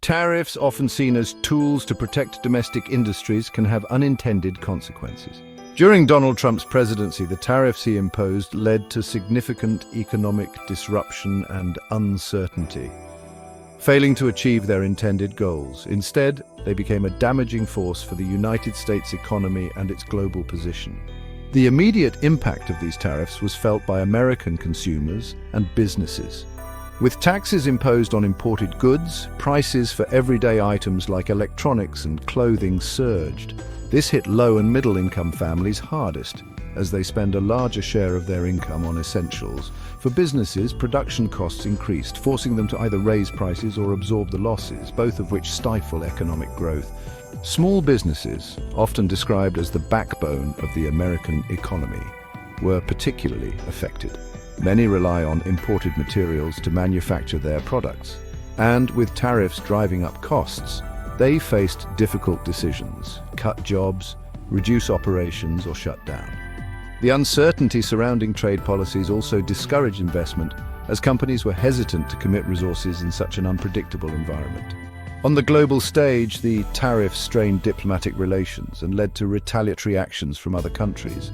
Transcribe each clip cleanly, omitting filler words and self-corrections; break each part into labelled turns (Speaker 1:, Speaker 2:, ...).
Speaker 1: Tariffs, often seen as tools to protect domestic industries, can have unintended consequences. During Donald Trump's presidency, the tariffs he imposed led to significant economic disruption and uncertainty, failing to achieve their intended goals. Instead, they became a damaging force for the United States economy and its global position. The immediate impact of these tariffs was felt by American consumers and businesses. With taxes imposed on imported goods, prices for everyday items like electronics and clothing surged. This hit low- and middle-income families hardest, as they spend a larger share of their income on essentials. For businesses, production costs increased, forcing them to either raise prices or absorb the losses, both of which stifle economic growth. Small businesses, often described as the backbone of the American economy, were particularly affected. Many rely on imported materials to manufacture their products, and with tariffs driving up costs, they faced difficult decisions: cut jobs, reduce operations, or shut down. The uncertainty surrounding trade policies also discouraged investment, as companies were hesitant to commit resources in such an unpredictable environment. On the global stage, the tariffs strained diplomatic relations and led to retaliatory actions from other countries.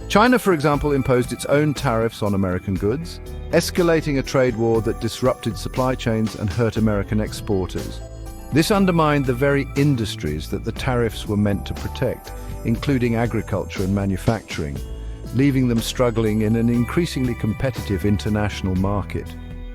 Speaker 1: China, for example, imposed its own tariffs on American goods, escalating a trade war that disrupted supply chains and hurt American exporters. This undermined the very industries that the tariffs were meant to protect, including agriculture and manufacturing, leaving them struggling in an increasingly competitive international market.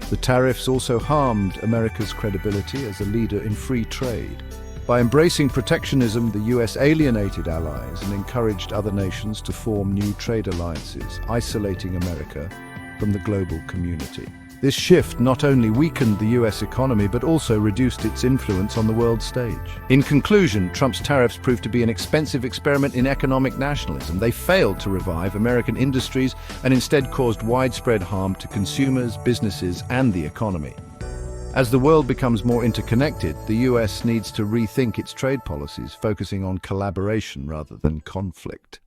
Speaker 1: The tariffs also harmed America's credibility as a leader in free trade. By embracing protectionism, the US alienated allies and encouraged other nations to form new trade alliances, isolating America from the global community. This shift not only weakened the US economy, but also reduced its influence on the world stage. In conclusion, Trump's tariffs proved to be an expensive experiment in economic nationalism. They failed to revive American industries and instead caused widespread harm to consumers, businesses, and the economy. As the world becomes more interconnected, the US needs to rethink its trade policies, focusing on collaboration rather than conflict.